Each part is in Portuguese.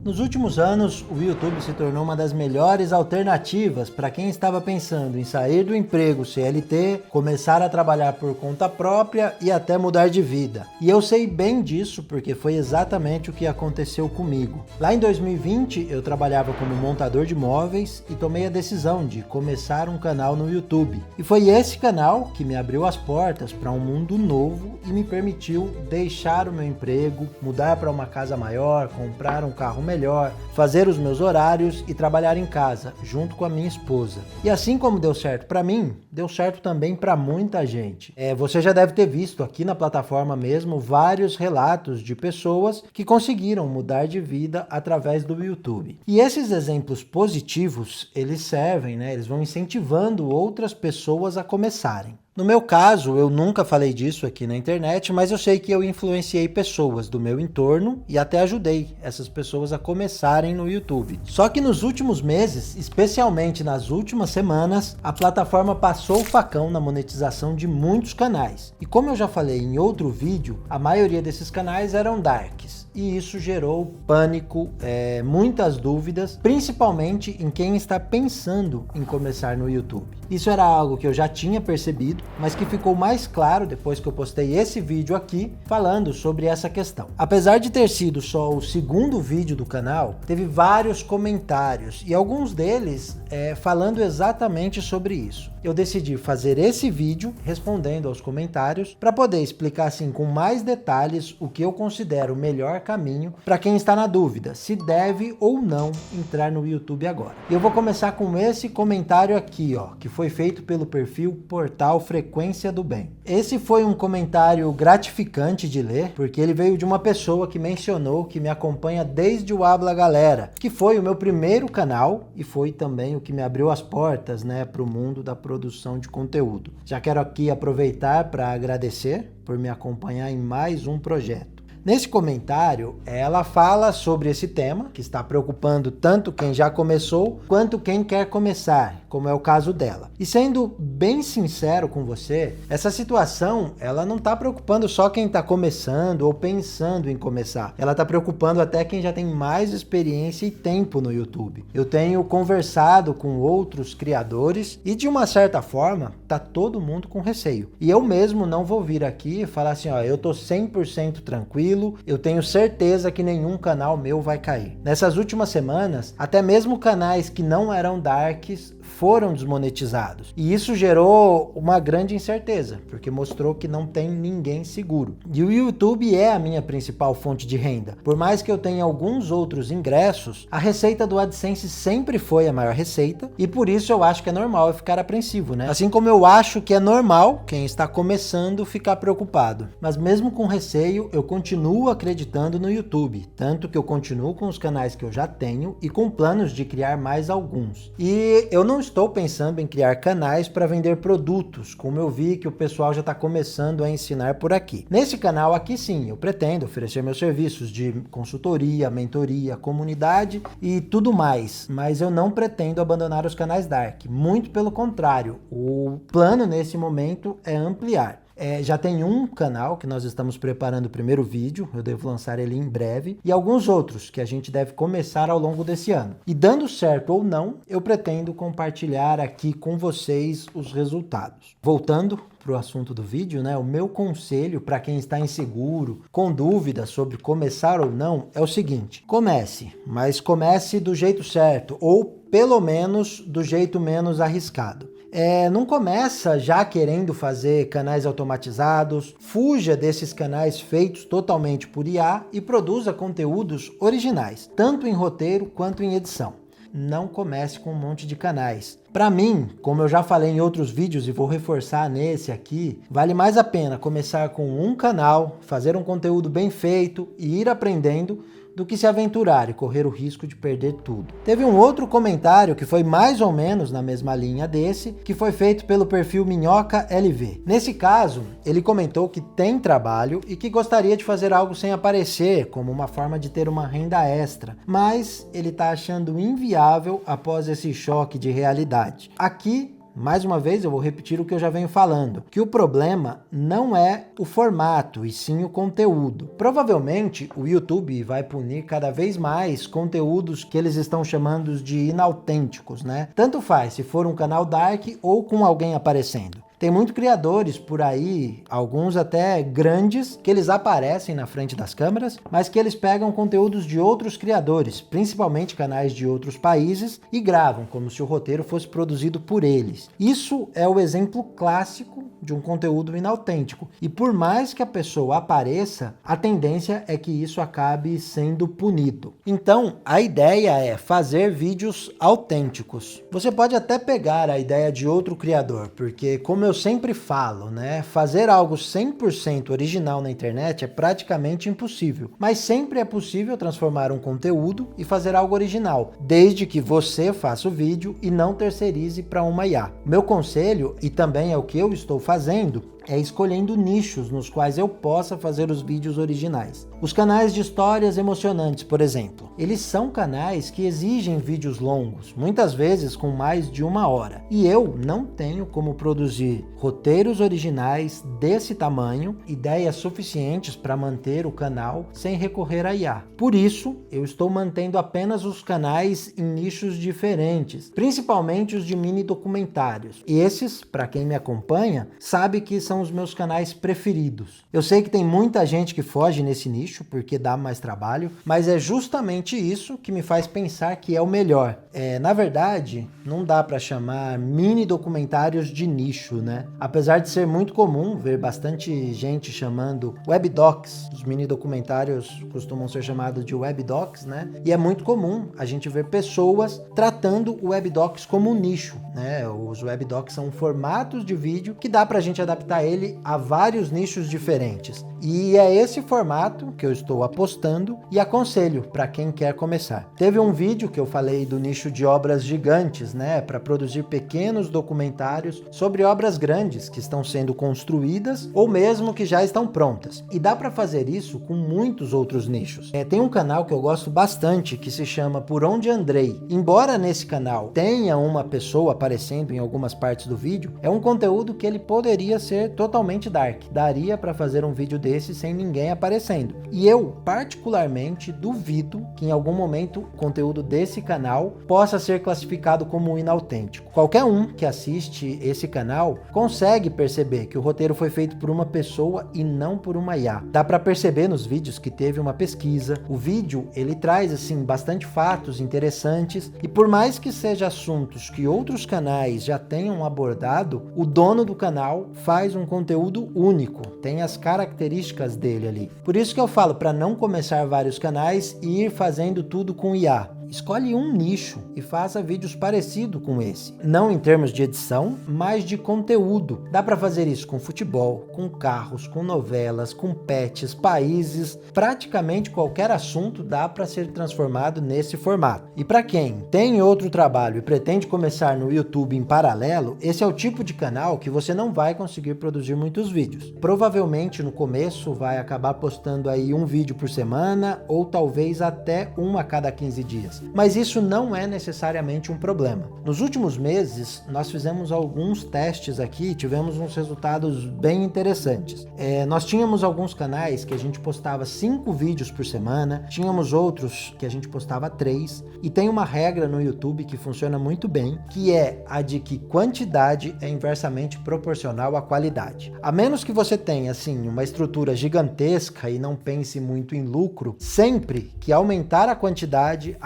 Nos últimos anos, o YouTube se tornou uma das melhores alternativas para quem estava pensando em sair do emprego CLT, começar a trabalhar por conta própria e até mudar de vida. E eu sei bem disso porque foi exatamente o que aconteceu comigo. Lá em 2020, eu trabalhava como montador de móveis e tomei a decisão de começar um canal no YouTube. E foi esse canal que me abriu as portas para um mundo novo e me permitiu deixar o meu emprego, mudar para uma casa maior, comprar um carro melhor, fazer os meus horários e trabalhar em casa, junto com a minha esposa. E assim como deu certo para mim, deu certo também para muita gente. Você já deve ter visto aqui na plataforma mesmo vários relatos de pessoas que conseguiram mudar de vida através do YouTube. E esses exemplos positivos, eles servem, eles vão incentivando outras pessoas a começarem. No meu caso, eu nunca falei disso aqui na internet, mas eu sei que eu influenciei pessoas do meu entorno e até ajudei essas pessoas a começarem no YouTube. Só que nos últimos meses, especialmente nas últimas semanas, a plataforma passou o facão na monetização de muitos canais. E como eu já falei em outro vídeo, a maioria desses canais eram darks. E isso gerou pânico, muitas dúvidas, principalmente em quem está pensando em começar no YouTube. Isso era algo que eu já tinha percebido, mas que ficou mais claro depois que eu postei esse vídeo aqui, falando sobre essa questão. Apesar de ter sido só o segundo vídeo do canal, teve vários comentários, e alguns deles falando exatamente sobre isso. Eu decidi fazer esse vídeo respondendo aos comentários para poder explicar assim com mais detalhes o que eu considero o melhor caminho para quem está na dúvida se deve ou não entrar no YouTube agora. E eu vou começar com esse comentário aqui, que foi feito pelo perfil Portal Frequência do Bem. Esse foi um comentário gratificante de ler, porque ele veio de uma pessoa que mencionou que me acompanha desde o Habla Galera, que foi o meu primeiro canal e foi também o que me abriu as portas, para o mundo da produção de conteúdo. Já quero aqui aproveitar para agradecer por me acompanhar em mais um projeto. Nesse comentário, ela fala sobre esse tema, que está preocupando tanto quem já começou, quanto quem quer começar, como é o caso dela. E sendo bem sincero com você, essa situação, ela não está preocupando só quem está começando ou pensando em começar. Ela está preocupando até quem já tem mais experiência e tempo no YouTube. Eu tenho conversado com outros criadores e, de uma certa forma, tá todo mundo com receio. E eu mesmo não vou vir aqui e falar assim, eu tô 100% tranquilo, eu tenho certeza que nenhum canal meu vai cair. Nessas últimas semanas, até mesmo canais que não eram darks foram desmonetizados. E isso gerou uma grande incerteza, porque mostrou que não tem ninguém seguro. E o YouTube é a minha principal fonte de renda. Por mais que eu tenha alguns outros ingressos, a receita do AdSense sempre foi a maior receita, e por isso eu acho que é normal eu ficar apreensivo, Assim como eu acho que é normal quem está começando ficar preocupado. Mas mesmo com receio, eu continuo acreditando no YouTube, tanto que eu continuo com os canais que eu já tenho e com planos de criar mais alguns. E eu não estou pensando em criar canais para vender produtos, como eu vi que o pessoal já está começando a ensinar por aqui. Nesse canal aqui sim, eu pretendo oferecer meus serviços de consultoria, mentoria, comunidade e tudo mais, mas eu não pretendo abandonar os canais dark, muito pelo contrário, o plano nesse momento é ampliar. Já tem um canal que nós estamos preparando o primeiro vídeo, eu devo lançar ele em breve, e alguns outros que a gente deve começar ao longo desse ano. E dando certo ou não, eu pretendo compartilhar aqui com vocês os resultados. Voltando para o assunto do vídeo, o meu conselho para quem está inseguro, com dúvidas sobre começar ou não, é o seguinte: comece, mas comece do jeito certo, ou pelo menos do jeito menos arriscado. Não começa já querendo fazer canais automatizados, fuja desses canais feitos totalmente por IA e produza conteúdos originais, tanto em roteiro quanto em edição. Não comece com um monte de canais. Para mim, como eu já falei em outros vídeos e vou reforçar nesse aqui, vale mais a pena começar com um canal, fazer um conteúdo bem feito e ir aprendendo, do que se aventurar e correr o risco de perder tudo. Teve um outro comentário que foi mais ou menos na mesma linha desse, que foi feito pelo perfil Minhoca LV. Nesse caso, ele comentou que tem trabalho e que gostaria de fazer algo sem aparecer, como uma forma de ter uma renda extra, mas ele está achando inviável após esse choque de realidade. Aqui, mais uma vez eu vou repetir o que eu já venho falando, que o problema não é o formato e sim o conteúdo. Provavelmente o YouTube vai punir cada vez mais conteúdos que eles estão chamando de inautênticos, né? Tanto faz se for um canal dark ou com alguém aparecendo. Tem muitos criadores por aí, alguns até grandes, que eles aparecem na frente das câmeras, mas que eles pegam conteúdos de outros criadores, principalmente canais de outros países, e gravam como se o roteiro fosse produzido por eles. Isso é o exemplo clássico de um conteúdo inautêntico. E por mais que a pessoa apareça, a tendência é que isso acabe sendo punido. Então, a ideia é fazer vídeos autênticos. Você pode até pegar a ideia de outro criador, porque como eu sempre falo, né, fazer algo 100% original na internet é praticamente impossível, mas sempre é possível transformar um conteúdo e fazer algo original, desde que você faça o vídeo e não terceirize para uma IA. Meu conselho, e também é o que eu estou fazendo, é escolhendo nichos nos quais eu possa fazer os vídeos originais. Os canais de histórias emocionantes, por exemplo, eles são canais que exigem vídeos longos, muitas vezes com mais de 1 hora. E eu não tenho como produzir roteiros originais desse tamanho, ideias suficientes para manter o canal sem recorrer a IA. Por isso, eu estou mantendo apenas os canais em nichos diferentes, principalmente os de mini documentários. E esses, para quem me acompanha, sabe que são os meus canais preferidos. Eu sei que tem muita gente que foge nesse nicho porque dá mais trabalho, mas é justamente isso que me faz pensar que é o melhor. Na verdade, não dá para chamar mini documentários de nicho, né? Apesar de ser muito comum ver bastante gente chamando webdocs, os mini documentários costumam ser chamados de webdocs, né? E é muito comum a gente ver pessoas tratando o webdocs como um nicho, né? Os webdocs são formatos de vídeo que dá pra gente adaptar ele a vários nichos diferentes. E é esse formato que eu estou apostando e aconselho para quem quer começar. Teve um vídeo que eu falei do nicho de obras gigantes, né, para produzir pequenos documentários sobre obras grandes que estão sendo construídas ou mesmo que já estão prontas. E dá para fazer isso com muitos outros nichos. Tem um canal que eu gosto bastante que se chama Por Onde Andrei. Embora nesse canal tenha uma pessoa aparecendo em algumas partes do vídeo, é um conteúdo que ele poderia ser totalmente dark. Daria para fazer um vídeo desse sem ninguém aparecendo. E eu, particularmente, duvido que em algum momento o conteúdo desse canal possa ser classificado como inautêntico. Qualquer um que assiste esse canal consegue perceber que o roteiro foi feito por uma pessoa e não por uma IA. Dá para perceber nos vídeos que teve uma pesquisa. O vídeo, ele traz assim bastante fatos interessantes e por mais que seja assuntos que outros canais já tenham abordado, o dono do canal faz um conteúdo único, tem as características dele ali. Por isso que eu falo para não começar vários canais e ir fazendo tudo com IA. Escolhe um nicho e faça vídeos parecidos com esse. Não em termos de edição, mas de conteúdo. Dá para fazer isso com futebol, com carros, com novelas, com pets, países. Praticamente qualquer assunto dá para ser transformado nesse formato. E para quem tem outro trabalho e pretende começar no YouTube em paralelo, esse é o tipo de canal que você não vai conseguir produzir muitos vídeos. Provavelmente no começo vai acabar postando aí um vídeo por semana ou talvez até um a cada 15 dias. Mas isso não é necessariamente um problema. Nos últimos meses, nós fizemos alguns testes aqui e tivemos uns resultados bem interessantes. Nós tínhamos alguns canais que a gente postava 5 vídeos por semana, tínhamos outros que a gente postava 3, e tem uma regra no YouTube que funciona muito bem, que é a de que quantidade é inversamente proporcional à qualidade. A menos que você tenha, assim, uma estrutura gigantesca e não pense muito em lucro, sempre que aumentar a quantidade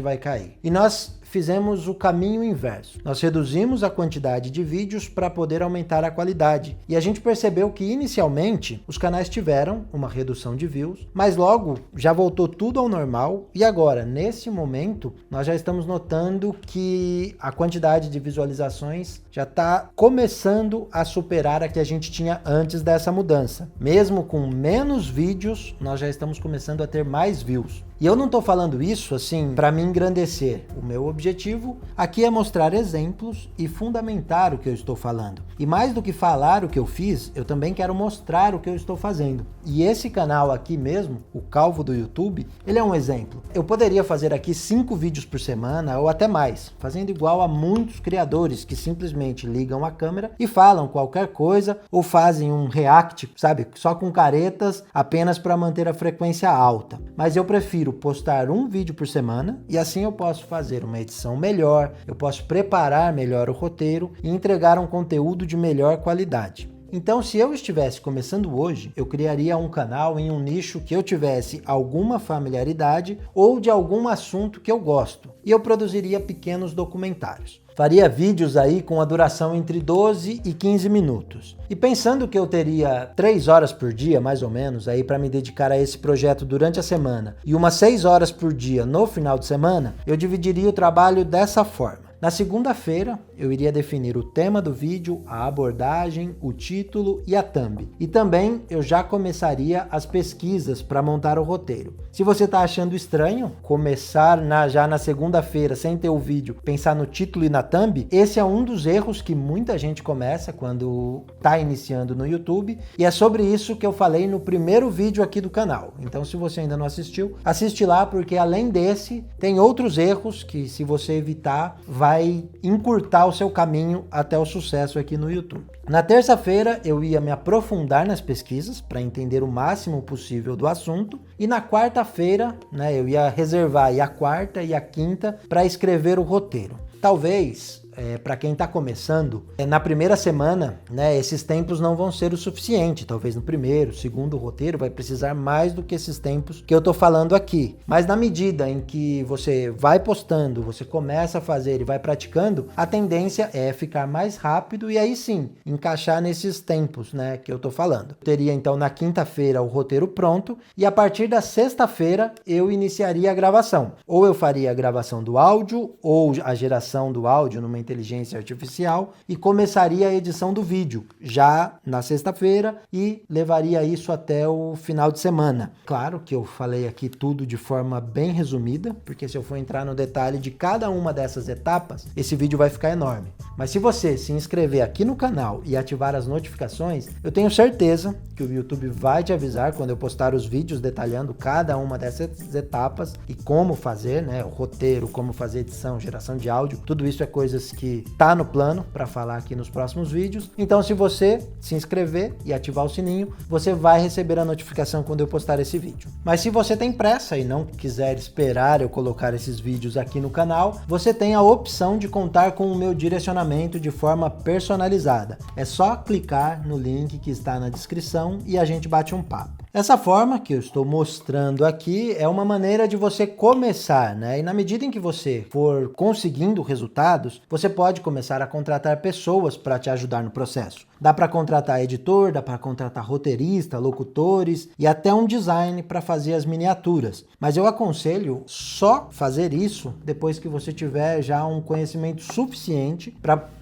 vai cair. E nós fizemos o caminho inverso. Nós reduzimos a quantidade de vídeos para poder aumentar a qualidade. E a gente percebeu que inicialmente os canais tiveram uma redução de views, mas logo já voltou tudo ao normal e agora, nesse momento, nós já estamos notando que a quantidade de visualizações já está começando a superar a que a gente tinha antes dessa mudança. Mesmo com menos vídeos, nós já estamos começando a ter mais views. E eu não tô falando isso assim para me engrandecer. O meu objetivo aqui é mostrar exemplos e fundamentar o que eu estou falando. E mais do que falar o que eu fiz, eu também quero mostrar o que eu estou fazendo. E esse canal aqui mesmo, o Calvo do YouTube, ele é um exemplo. Eu poderia fazer aqui 5 vídeos por semana ou até mais, fazendo igual a muitos criadores que simplesmente ligam a câmera e falam qualquer coisa ou fazem um react, sabe, só com caretas, apenas para manter a frequência alta. Mas eu prefiro postar um vídeo por semana e assim eu posso fazer uma edição melhor, eu posso preparar melhor o roteiro e entregar um conteúdo de melhor qualidade. Então, se eu estivesse começando hoje, eu criaria um canal em um nicho que eu tivesse alguma familiaridade ou de algum assunto que eu gosto, e eu produziria pequenos documentários. Faria vídeos aí com a duração entre 12 e 15 minutos. E pensando que eu teria 3 horas por dia, mais ou menos, aí para me dedicar a esse projeto durante a semana e umas 6 horas por dia no final de semana, eu dividiria o trabalho dessa forma. Na segunda-feira, eu iria definir o tema do vídeo, a abordagem, o título e a thumb. E também eu já começaria as pesquisas para montar o roteiro. Se você está achando estranho começar já na segunda-feira sem ter o vídeo, pensar no título e na thumb, esse é um dos erros que muita gente começa quando está iniciando no YouTube. E é sobre isso que eu falei no primeiro vídeo aqui do canal. Então, se você ainda não assistiu, assiste lá, porque além desse, tem outros erros que, se você evitar, vai encurtar o seu caminho até o sucesso aqui no YouTube. Na terça-feira eu ia me aprofundar nas pesquisas para entender o máximo possível do assunto, e na quarta-feira, eu ia reservar aí a quarta e a quinta para escrever o roteiro. Talvez para quem está começando, na primeira semana, esses tempos não vão ser o suficiente. Talvez no primeiro, segundo roteiro vai precisar mais do que esses tempos que eu estou falando aqui. Mas na medida em que você vai postando, você começa a fazer e vai praticando, a tendência é ficar mais rápido e aí sim, encaixar nesses tempos, que eu estou falando. Eu teria então na quinta-feira o roteiro pronto e a partir da sexta-feira eu iniciaria a gravação. Ou eu faria a gravação do áudio ou a geração do áudio numa inteligência artificial e começaria a edição do vídeo já na sexta-feira e levaria isso até o final de semana. Claro que eu falei aqui tudo de forma bem resumida, porque se eu for entrar no detalhe de cada uma dessas etapas, esse vídeo vai ficar enorme. Mas se você se inscrever aqui no canal e ativar as notificações, eu tenho certeza que o YouTube vai te avisar quando eu postar os vídeos detalhando cada uma dessas etapas e como fazer, o roteiro, como fazer edição, geração de áudio, tudo isso é coisas que tá no plano para falar aqui nos próximos vídeos. Então, se você se inscrever e ativar o sininho, você vai receber a notificação quando eu postar esse vídeo. Mas se você tem pressa e não quiser esperar eu colocar esses vídeos aqui no canal, você tem a opção de contar com o meu direcionamento de forma personalizada. É só clicar no link que está na descrição e a gente bate um papo. Essa forma que eu estou mostrando aqui é uma maneira de você começar, E na medida em que você for conseguindo resultados, você pode começar a contratar pessoas para te ajudar no processo. Dá para contratar editor, dá para contratar roteirista, locutores e até um design para fazer as miniaturas. Mas eu aconselho só fazer isso depois que você tiver já um conhecimento suficiente para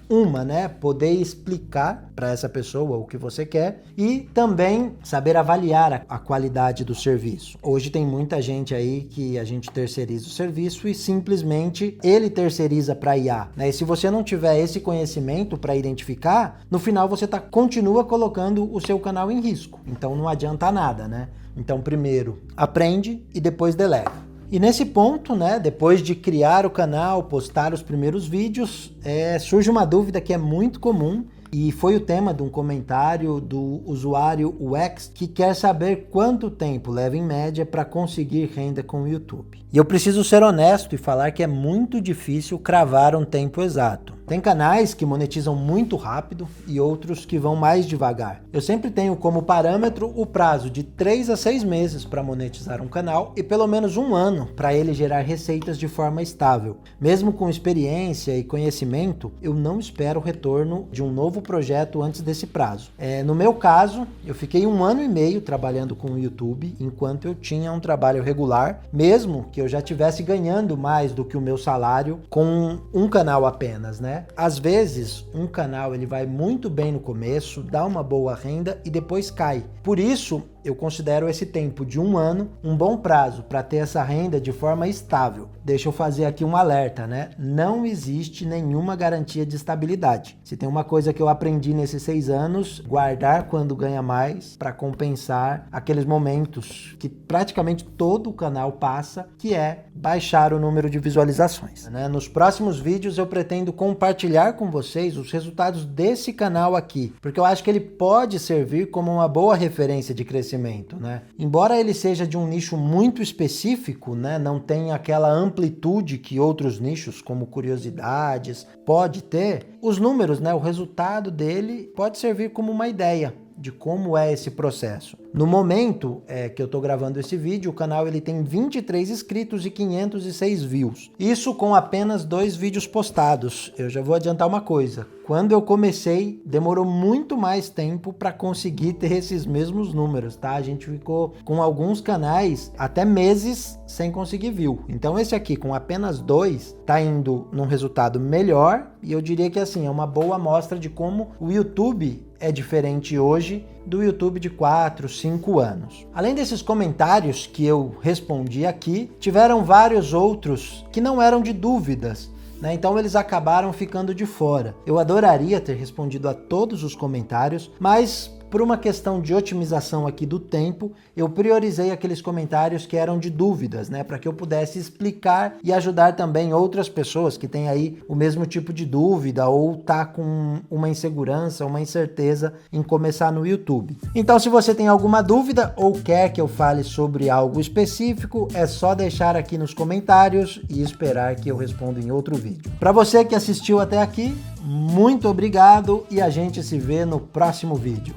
poder explicar para essa pessoa o que você quer e também saber avaliar a qualidade do serviço. Hoje tem muita gente aí que a gente terceiriza o serviço e simplesmente ele terceiriza para IA, E se você não tiver esse conhecimento para identificar, no final você continua colocando o seu canal em risco. Então não adianta nada, Então primeiro aprende e depois delega. E nesse ponto, depois de criar o canal, postar os primeiros vídeos, surge uma dúvida que é muito comum e foi o tema de um comentário do usuário UX que quer saber quanto tempo leva em média para conseguir renda com o YouTube. E eu preciso ser honesto e falar que é muito difícil cravar um tempo exato. Tem canais que monetizam muito rápido e outros que vão mais devagar. Eu sempre tenho como parâmetro o prazo de 3 a 6 meses para monetizar um canal e pelo menos 1 ano para ele gerar receitas de forma estável. Mesmo com experiência e conhecimento, eu não espero o retorno de um novo projeto antes desse prazo. No meu caso, eu fiquei 1 ano e meio trabalhando com o YouTube enquanto eu tinha um trabalho regular, mesmo que eu já estivesse ganhando mais do que o meu salário com um canal apenas, Às vezes, um canal ele vai muito bem no começo, dá uma boa renda e depois cai. Por isso, eu considero esse tempo de 1 ano um bom prazo para ter essa renda de forma estável. Deixa eu fazer aqui um alerta, né? Não existe nenhuma garantia de estabilidade. Se tem uma coisa que eu aprendi nesses 6 anos, guardar quando ganha mais para compensar aqueles momentos que praticamente todo o canal passa, que é baixar o número de visualizações, né? Nos próximos vídeos eu pretendo compartilhar com vocês os resultados desse canal aqui, porque eu acho que ele pode servir como uma boa referência de crescimento, né? Embora ele seja de um nicho muito específico, né, não tenha aquela amplitude que outros nichos, como curiosidades, pode ter, os números, né, o resultado dele pode servir como uma ideia de como é esse processo. No momento que eu estou gravando esse vídeo, o canal ele tem 23 inscritos e 506 views. Isso com apenas 2 vídeos postados. Eu já vou adiantar uma coisa. Quando eu comecei, demorou muito mais tempo para conseguir ter esses mesmos números, tá? A gente ficou com alguns canais até meses sem conseguir view. Então esse aqui, com apenas 2, tá indo num resultado melhor, e eu diria que assim, é uma boa amostra de como o YouTube é diferente hoje do YouTube de 4, 5 anos. Além desses comentários que eu respondi aqui, tiveram vários outros que não eram de dúvidas, né? Então eles acabaram ficando de fora. Eu adoraria ter respondido a todos os comentários, mas por uma questão de otimização aqui do tempo, eu priorizei aqueles comentários que eram de dúvidas, né? Para que eu pudesse explicar e ajudar também outras pessoas que têm aí o mesmo tipo de dúvida ou tá com uma insegurança, uma incerteza em começar no YouTube. Então, se você tem alguma dúvida ou quer que eu fale sobre algo específico, é só deixar aqui nos comentários e esperar que eu responda em outro vídeo. Para você que assistiu até aqui, muito obrigado e a gente se vê no próximo vídeo.